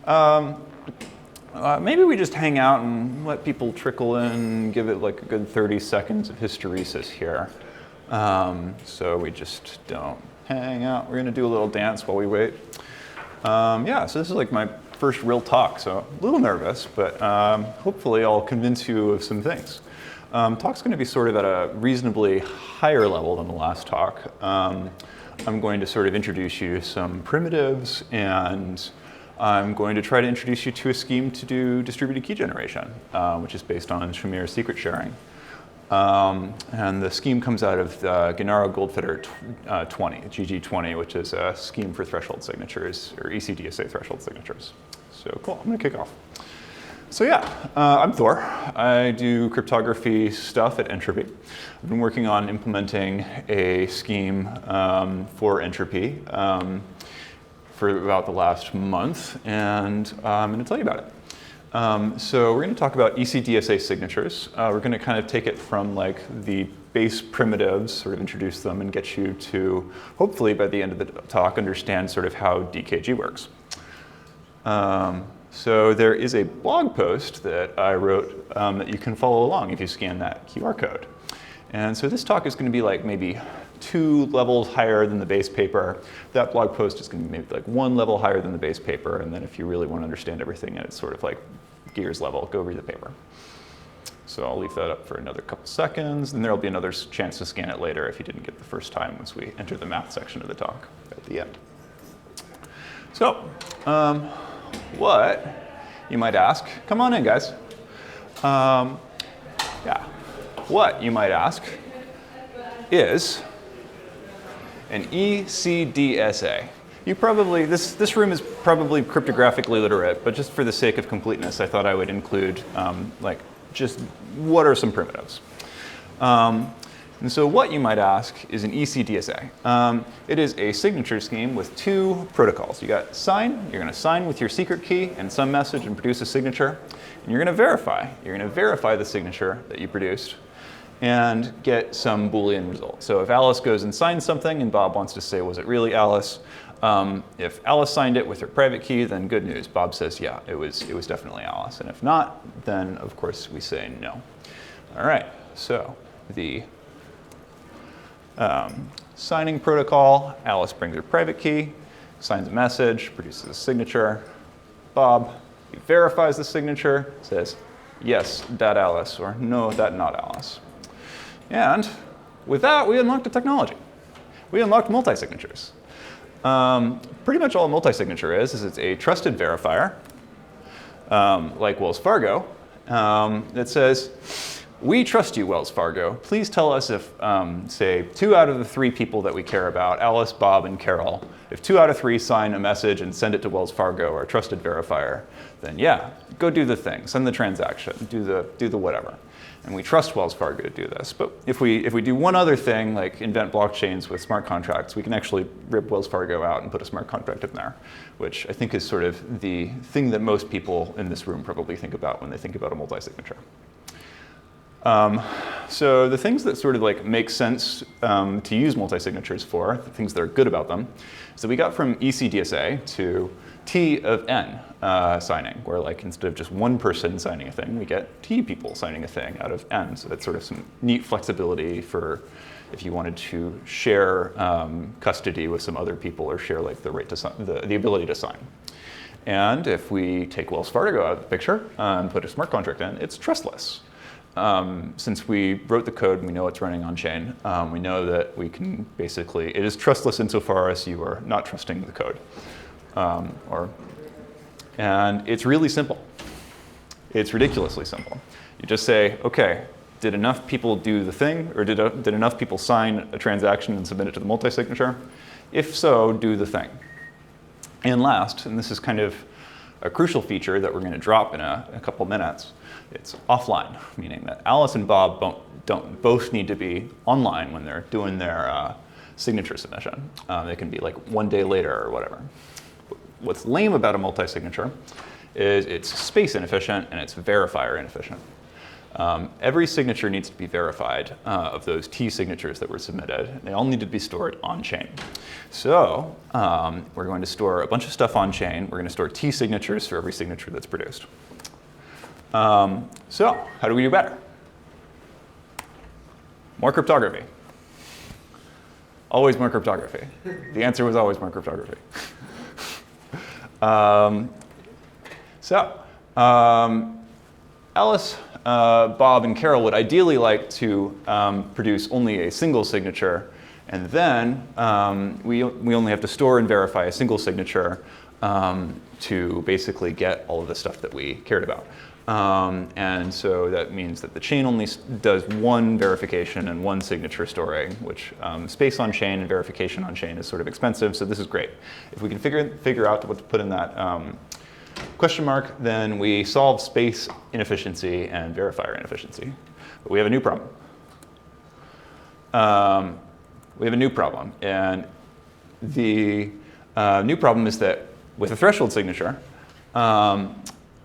Maybe we just hang out and let people trickle in, give it like a good 30 seconds of hysteresis here. So we just don't hang out. We're going to do a little dance while we wait. Yeah, so this is like my first real talk, so a little nervous, but hopefully I'll convince you of some things. Talk's going to be sort of at a reasonably higher level than the last talk. I'm going to sort of introduce you to some primitives, and I'm going to try to introduce you to a scheme to do distributed key generation, which is based on Shamir's secret sharing. And the scheme comes out of the Gennaro Goldfitter 20, GG20, which is a scheme for threshold signatures, or Ecdsa threshold signatures. So cool, I'm going to kick off. So yeah, I'm Thor. I do cryptography stuff at Entropy. I've been working on implementing a scheme for Entropy for about the last month, and I'm going to tell you about it. So we're going to talk about Ecdsa signatures. We're going to kind of take it from like the base primitives, sort of introduce them, and get you to, hopefully by the end of the talk, understand sort of how DKG works. So there is a blog post that I wrote that you can follow along if you scan that QR code. And so this talk is going to be like maybe 2 levels higher than the base paper. That blog post is going to be maybe like 1 level higher than the base paper. And then if you really want to understand everything, it's sort of like Gears level, go read the paper. So I'll leave that up for another couple seconds. And there'll be another chance to scan it later if you didn't get the first time once we enter the math section of the talk at the end. So, what, you might ask, come on in guys. Yeah, what, you might ask, is an Ecdsa. You probably, this room is probably cryptographically literate, but just for the sake of completeness, I thought I would include like just what are some primitives. And so what, you might ask, is an Ecdsa. It is a signature scheme with 2 protocols. You got sign, you're going to sign with your secret key and some message and produce a signature. And you're going to verify. You're going to verify the signature that you produced and get some Boolean result. So if Alice goes and signs something and Bob wants to say, was it really Alice? If Alice signed it with her private key, then good news. Bob says, yeah, it was definitely Alice. And if not, then of course we say no. All right, so the signing protocol, Alice brings her private key, signs a message, produces a signature. Bob, he verifies the signature, says, yes, that Alice, or no, that not Alice. And with that, we unlocked a technology. We unlocked multi-signatures. Pretty much all a multi-signature is it's a trusted verifier, like Wells Fargo, that says, we trust you, Wells Fargo. Please tell us if, say, 2 out of the 3 people that we care about, Alice, Bob, and Carol, if 2 out of 3 sign a message and send it to Wells Fargo, our trusted verifier, then yeah, go do the thing, send the transaction, do the whatever. And we trust Wells Fargo to do this. But if we do one other thing, like invent blockchains with smart contracts, we can actually rip Wells Fargo out and put a smart contract in there, which I think is sort of the thing that most people in this room probably think about when they think about a multi-signature. So the things that sort of like make sense to use multi-signatures for, the things that are good about them, so we got from Ecdsa to T of N signing, where like instead of just one person signing a thing, we get T people signing a thing out of N. So that's sort of some neat flexibility for if you wanted to share custody with some other people or share like the right to sign, the ability to sign. And if we take Wells Fargo out of the picture and put a smart contract in, it's trustless. Since we wrote the code, we know it's running on chain. We know that we can basically, it is trustless insofar as you are not trusting the code. And it's really simple. It's ridiculously simple. You just say, okay, did enough people do the thing, or did enough people sign a transaction and submit it to the multi-signature? If so, do the thing. And last, and this is kind of a crucial feature that we're going to drop in a couple minutes, it's offline, meaning that Alice and Bob don't both need to be online when they're doing their signature submission. They can be like 1 day later or whatever. What's lame about a multi-signature is it's space inefficient and it's verifier inefficient. Every signature needs to be verified of those T signatures that were submitted. They all need to be stored on-chain. So we're going to store a bunch of stuff on-chain. We're going to store T signatures for every signature that's produced. So how do we do better? More cryptography. Always more cryptography. The answer was always more cryptography. Alice, Bob, and Carol would ideally like to produce only a single signature, and then we only have to store and verify a single signature to basically get all of the stuff that we cared about. And so that means that the chain only does one verification and one signature storing, which space on chain and verification on chain is sort of expensive, so this is great. If we can figure out what to put in that question mark, then we solve space inefficiency and verifier inefficiency. But we have a new problem. And the new problem is that with a threshold signature,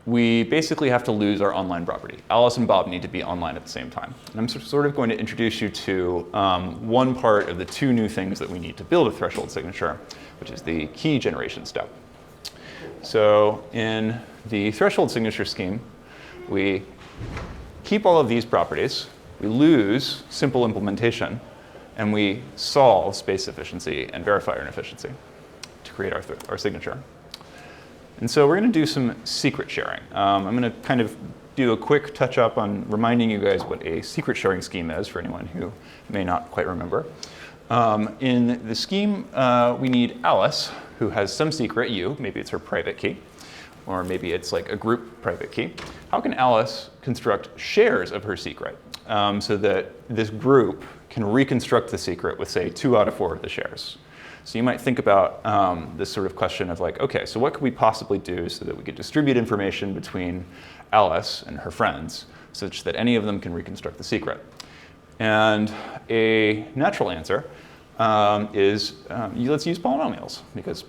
we basically have to lose our online property. Alice and Bob need to be online at the same time. And I'm sort of going to introduce you to one part of the two new things that we need to build a threshold signature, which is the key generation step. So in the threshold signature scheme, we keep all of these properties, we lose simple implementation, and we solve space efficiency and verifier inefficiency to create our signature. And so we're going to do some secret sharing. I'm going to kind of do a quick touch up on reminding you guys what a secret sharing scheme is for anyone who may not quite remember. In the scheme, we need Alice, who has some secret, U, maybe it's her private key, or maybe it's like a group private key. How can Alice construct shares of her secret so that this group can reconstruct the secret with, say, 2 out of 4 of the shares? So you might think about this sort of question of like, okay, so what could we possibly do so that we could distribute information between Alice and her friends such that any of them can reconstruct the secret? And a natural answer is let's use polynomials, because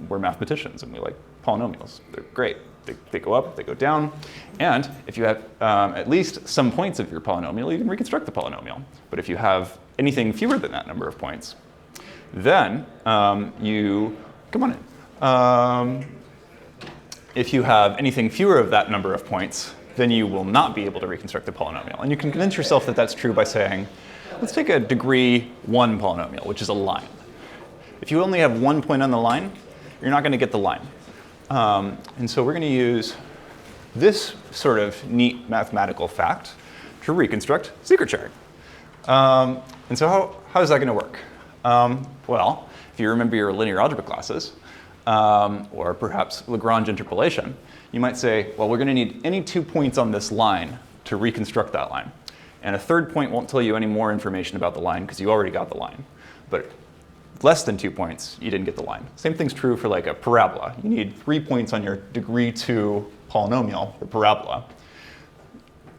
we're mathematicians and we like polynomials. They're great. They go up, they go down. And if you have at least some points of your polynomial, you can reconstruct the polynomial. But if you have anything fewer than that number of points, then if you have anything fewer of that number of points, then you will not be able to reconstruct the polynomial. And you can convince yourself that that's true by saying, let's take a degree 1 polynomial, which is a line. If you only have 1 point on the line, you're not going to get the line. And so we're going to use this sort of neat mathematical fact to reconstruct secret sharing. And so how is that going to work? Well, if you remember your linear algebra classes, or perhaps Lagrange interpolation, you might say, well, we're going to need any 2 points on this line to reconstruct that line. And a third point won't tell you any more information about the line because you already got the line. But less than 2 points, you didn't get the line. Same thing's true for like a parabola. You need 3 points on your degree 2 polynomial, the parabola,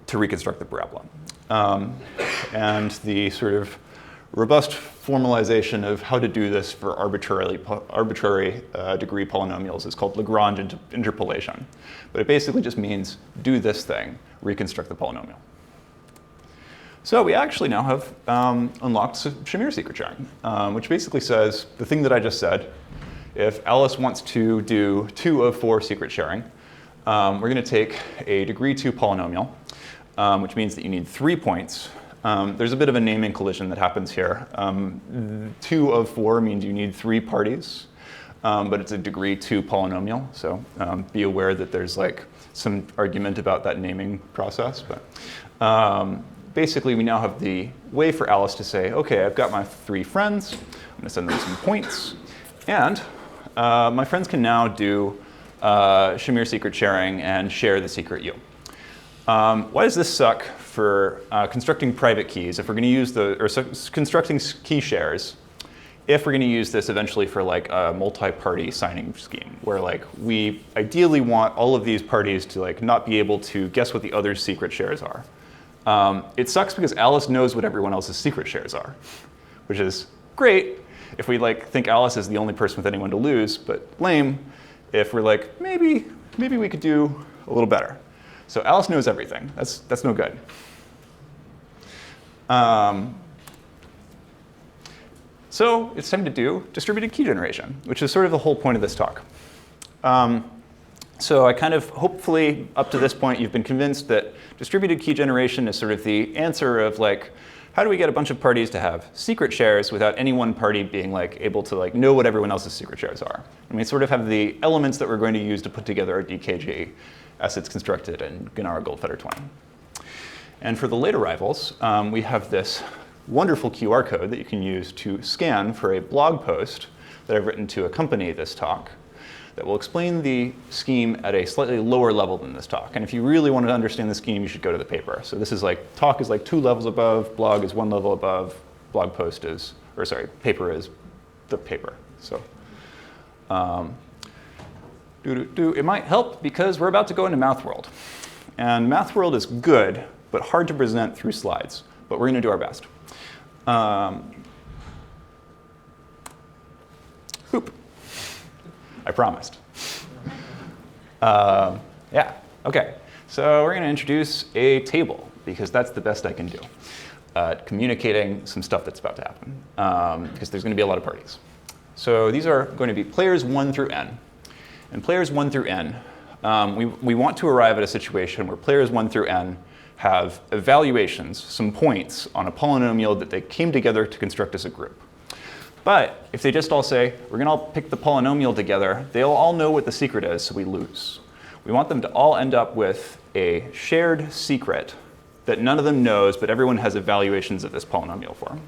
to reconstruct the parabola. And the sort of robust formalization of how to do this for arbitrary degree polynomials is called Lagrange interpolation. But it basically just means do this thing, reconstruct the polynomial. So we actually now have unlocked Shamir secret sharing, which basically says the thing that I just said. If Alice wants to do 2 of 4 secret sharing, we're going to take a degree 2 polynomial, which means that you need 3 points. There's a bit of a naming collision that happens here. 2 of 4 means you need 3 parties, but it's a degree 2 polynomial. So be aware that there's like some argument about that naming process. But basically, we now have the way for Alice to say, OK, I've got my 3 friends. I'm going to send them some points. And my friends can now do Shamir secret sharing and share the secret U. Why does this suck for constructing private keys if we're going to use constructing key shares if we're going to use this eventually for like a multi-party signing scheme where like we ideally want all of these parties to like not be able to guess what the other's secret shares are. It sucks because Alice knows what everyone else's secret shares are, which is great if we like think Alice is the only person with anyone to lose, but lame if we're like maybe we could do a little better. So Alice knows everything. That's no good. So it's time to do distributed key generation, which is sort of the whole point of this talk. So I kind of, hopefully, up to this point, you've been convinced that distributed key generation is sort of the answer of like, how do we get a bunch of parties to have secret shares without any one party being like able to like know what everyone else's secret shares are? And we sort of have the elements that we're going to use to put together our DKG as it's constructed in Gennaro Goldfeder 20. And for the late arrivals, we have this wonderful QR code that you can use to scan for a blog post that I've written to accompany this talk that will explain the scheme at a slightly lower level than this talk. And if you really want to understand the scheme, you should go to the paper. So this is like, talk is like 2 levels above, blog is 1 level above, blog post is, or sorry, paper is the paper. So it might help because we're about to go into Math World. And Math World is good, but hard to present through slides. But we're going to do our best. Oop. I promised. Yeah, OK. So we're going to introduce a table, because that's the best I can do, communicating some stuff that's about to happen, because there's going to be a lot of parties. So these are going to be players 1 through n. And players 1 through n, we want to arrive at a situation where players 1 through n have evaluations, some points on a polynomial that they came together to construct as a group. But if they just all say, we're going to all pick the polynomial together, they'll all know what the secret is, so we lose. We want them to all end up with a shared secret that none of them knows, but everyone has evaluations of this polynomial for.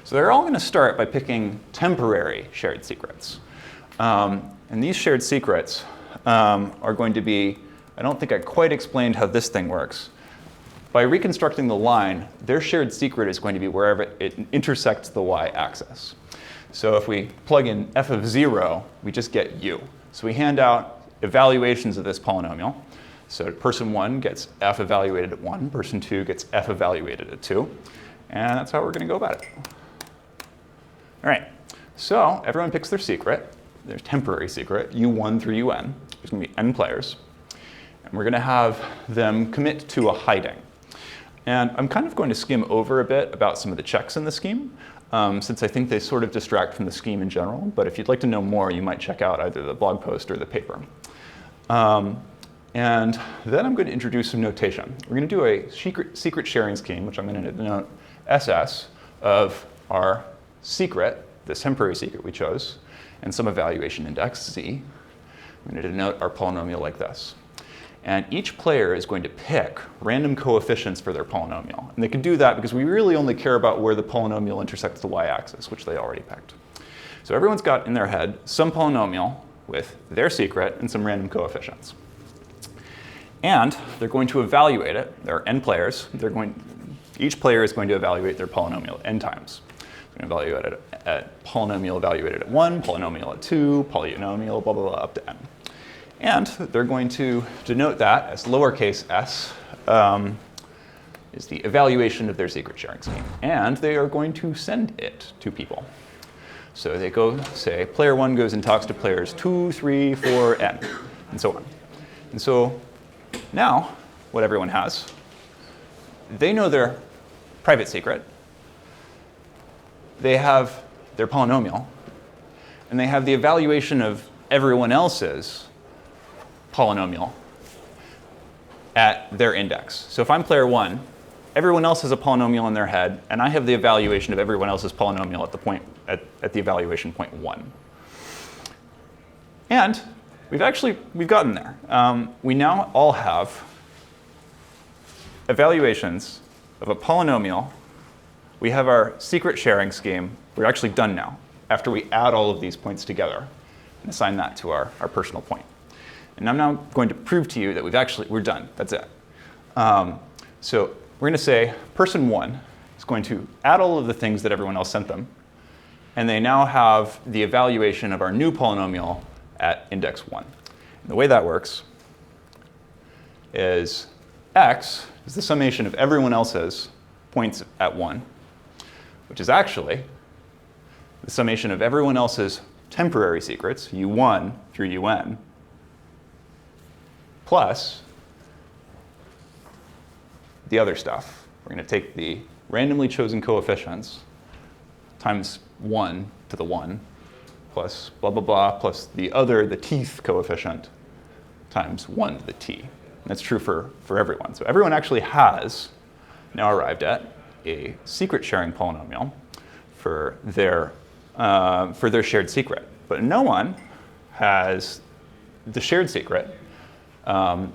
So they're all going to start by picking temporary shared secrets. And these shared secrets are going to be, I don't think I quite explained how this thing works. By reconstructing the line, their shared secret is going to be wherever it intersects the y-axis. So if we plug in f of 0, we just get u. So we hand out evaluations of this polynomial. So person 1 gets f evaluated at 1, person 2 gets f evaluated at 2. And that's how we're going to go about it. All right, so everyone picks their secret, their temporary secret, u1 through un. There's going to be n players. And we're going to have them commit to a hiding. And I'm kind of going to skim over a bit about some of the checks in the scheme, since I think they sort of distract from the scheme in general. But if you'd like to know more, you might check out either the blog post or the paper. And then I'm going to introduce some notation. We're going to do a secret sharing scheme, which I'm going to denote SS, of our secret, this temporary secret we chose, and some evaluation index, Z. I'm going to denote our polynomial like this. And each player is going to pick random coefficients for their polynomial. And they can do that because we really only care about where the polynomial intersects the y-axis, which they already picked. So everyone's got in their head some polynomial with their secret and some random coefficients. And they're going to evaluate it. There are n players. Each player is going to evaluate their polynomial n times. They're going to evaluate it at polynomial evaluated at 1, polynomial at 2, polynomial, blah, blah, blah, up to n. And they're going to denote that as lowercase s is the evaluation of their secret sharing scheme. And they are going to send it to people. So they go, say, player 1 goes and talks to players 2, 3, 4, n, and so on. And so now, what everyone has, they know their private secret. They have their polynomial. And they have the evaluation of everyone else's polynomial at their index. So if I'm player 1, everyone else has a polynomial in their head, and I have the evaluation of everyone else's polynomial at the point at the evaluation point 1. And we've gotten there. We now all have evaluations of a polynomial. We have our secret sharing scheme. We're actually done now, after we add all of these points together and assign that to our personal point. And I'm now going to prove to you that we're done. That's it. So we're going to say person 1 is going to add all of the things that everyone else sent them. And they now have the evaluation of our new polynomial at index 1. And the way that works is x is the summation of everyone else's points at 1, which is actually the summation of everyone else's temporary secrets, u1 through un, plus the other stuff. We're going to take the randomly chosen coefficients times 1 to the 1 plus blah, blah, blah, plus the other, the tth coefficient times 1 to the t. And that's true for everyone. So everyone actually has now arrived at a secret sharing polynomial for their shared secret. But no one has the shared secret,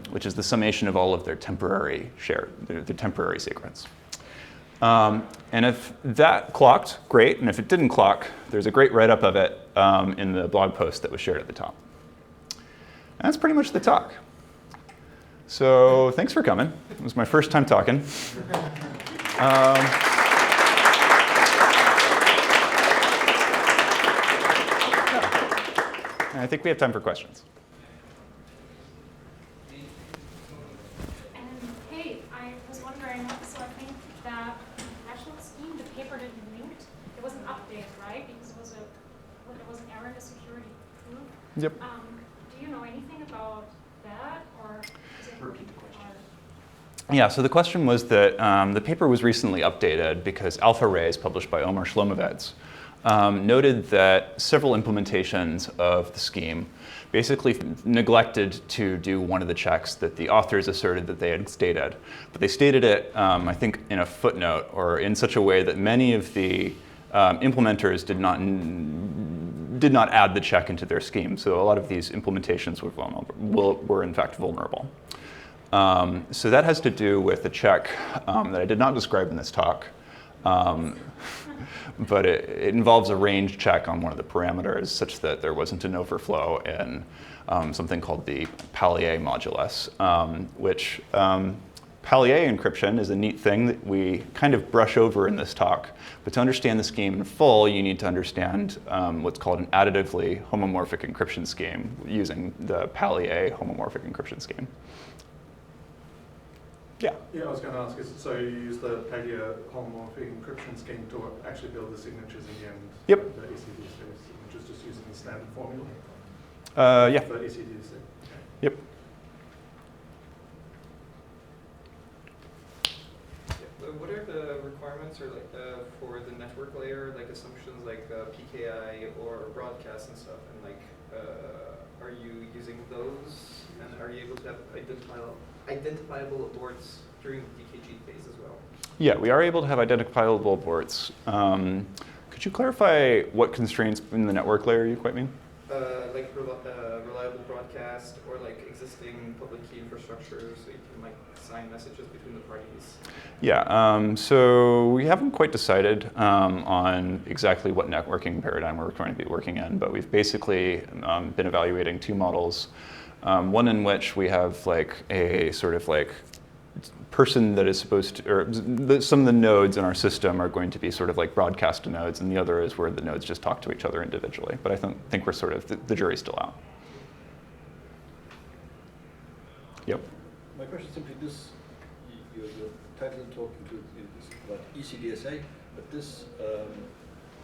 which is the summation of all of their temporary secrets. And if that clocked, great. And if it didn't clock, there's a great write-up of it in the blog post that was shared at the top. And that's pretty much the talk. So thanks for coming. It was my first time talking. And I think we have time for questions. Hey, I was wondering, so I think that threshold scheme, the paper didn't linked. It wasn't updated, right? Because it was an error in the security proof. Yep. Do you know anything about that, or is it repeat the question? Yeah, so the question was that the paper was recently updated because Alpha Rays, published by Omer Shlomovitz, noted that several implementations of the scheme basically neglected to do one of the checks that the authors asserted that they had stated. But they stated it, I think, in a footnote or in such a way that many of the implementers did not add the check into their scheme. So a lot of these implementations were in fact vulnerable. So that has to do with a check that I did not describe in this talk. But it involves a range check on one of the parameters such that there wasn't an overflow in something called the Pallier modulus, which Pallier encryption is a neat thing that we kind of brush over in this talk. But to understand the scheme in full, you need to understand what's called an additively homomorphic encryption scheme using the Pallier homomorphic encryption scheme. Yeah. Yeah, I was going to ask, so you use the Pallier homomorphic encryption scheme to actually build the signatures in the end? Yep. The Ecdsa signatures, just using the standard formula? Yeah. For Ecdsa. Yep. What are the requirements or for the network layer, like assumptions like PKI or broadcast and stuff, and are you using those, and are you able to have identifiable aborts during the DKG phase as well? Yeah, we are able to have identifiable aborts. Could you clarify what constraints in the network layer you quite mean? Reliable broadcast or existing public key infrastructure, so you can sign messages between the parties. Yeah, so we haven't quite decided on exactly what networking paradigm we're going to be working in, but we've basically been evaluating two models. One in which we have a sort of person that is supposed to, or some of the nodes in our system are going to be sort of broadcast nodes, and the other is where the nodes just talk to each other individually. But I think we're sort of, the jury's still out. Yep. My question is simply this, your title and talk includes about Ecdsa, but this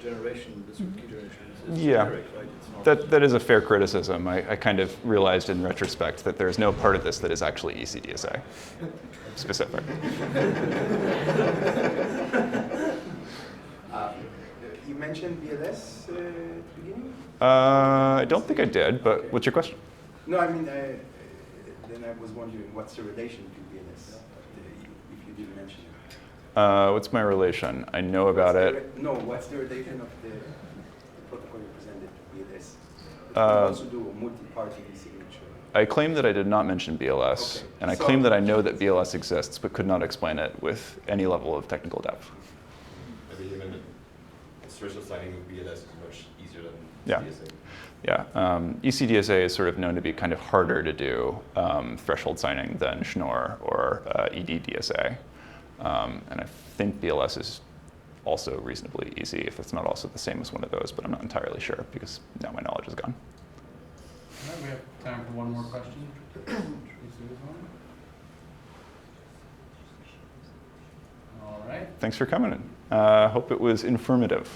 generation, this key generation is generic, right? It's not That is a fair criticism. I kind of realized in retrospect that there's no part of this that is actually Ecdsa specific. You mentioned BLS at the beginning? I don't think I did, but what's your question? No, I mean, then I was wondering what's the relation to BLS, if you didn't mention it. What's my relation? I know about it. No, what's the relation of the protocol you presented to BLS? You also do a multi-party signature. I claim that I did not mention BLS, Okay. and I claim that I know that BLS exists, but could not explain it with any level of technical depth. Maybe even threshold signing with BLS is much easier than Yeah. DSA. Yeah, Ecdsa is sort of known to be kind of harder to do threshold signing than Schnorr or Eddsa. And I think BLS is also reasonably easy, if it's not also the same as one of those, but I'm not entirely sure because now my knowledge is gone. All right, we have time for one more question. All right. Thanks for coming. Hope it was informative.